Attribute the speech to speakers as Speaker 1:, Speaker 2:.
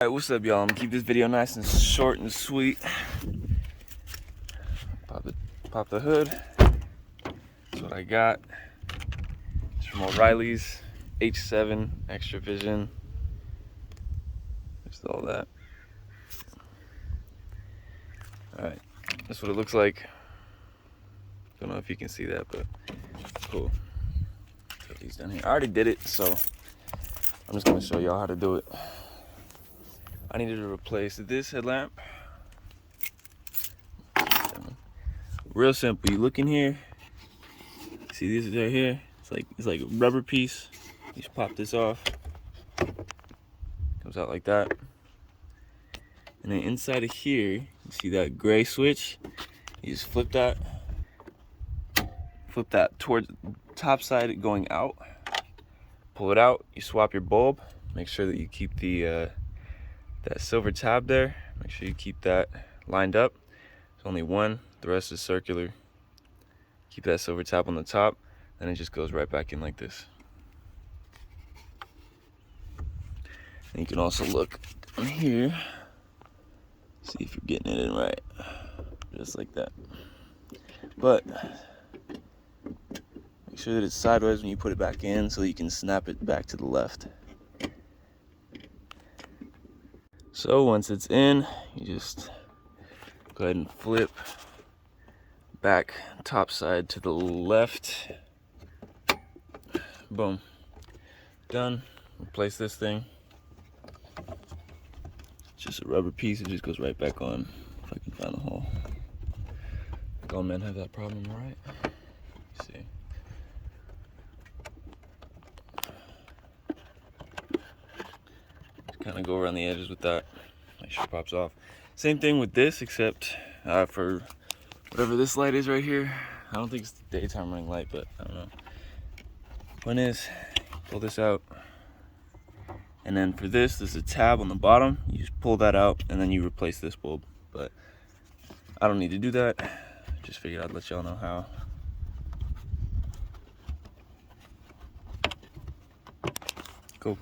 Speaker 1: Alright, what's up, y'all? I'm gonna keep this video nice and short and sweet. Pop the hood. That's what I got. It's from O'Reilly's H7 Extra Vision. Just all that. Alright, that's what it looks like. Don't know if you can see that, but cool. Put these down here. I already did it, so I'm just gonna show y'all how to do it. I needed to replace this headlamp. Real simple. You look in here. See this right here? It's like a rubber piece. You just pop this off. Comes out like that. And then inside of here, you see that gray switch? You just flip that. Flip that towards the top side going out. Pull it out. You swap your bulb. Make sure that you keep the that silver tab there. Make sure you keep that lined up. There's only one. The rest is circular. Keep that silver tab on the top, and it just goes right back in like this. And you can also look down here, see if you're getting it in right, just like that. But make sure that it's sideways when you put it back in, so you can snap it back to the left. So once it's in, you just go ahead and flip back top side to the left. Boom. Done. Replace this thing. It's just a rubber piece. It just goes right back on. If I can find the hole. Like all men have that problem, right? Let's see. Just kind of go around the edges with that. Make sure it pops off. Same thing with this, except for whatever this light is right here. I don't think it's the daytime running light, but I don't know. Point is, pull this out. And then for this, there's a tab on the bottom. You just pull that out, and then you replace this bulb. But I don't need to do that. Just figured I'd let y'all know how. Cool.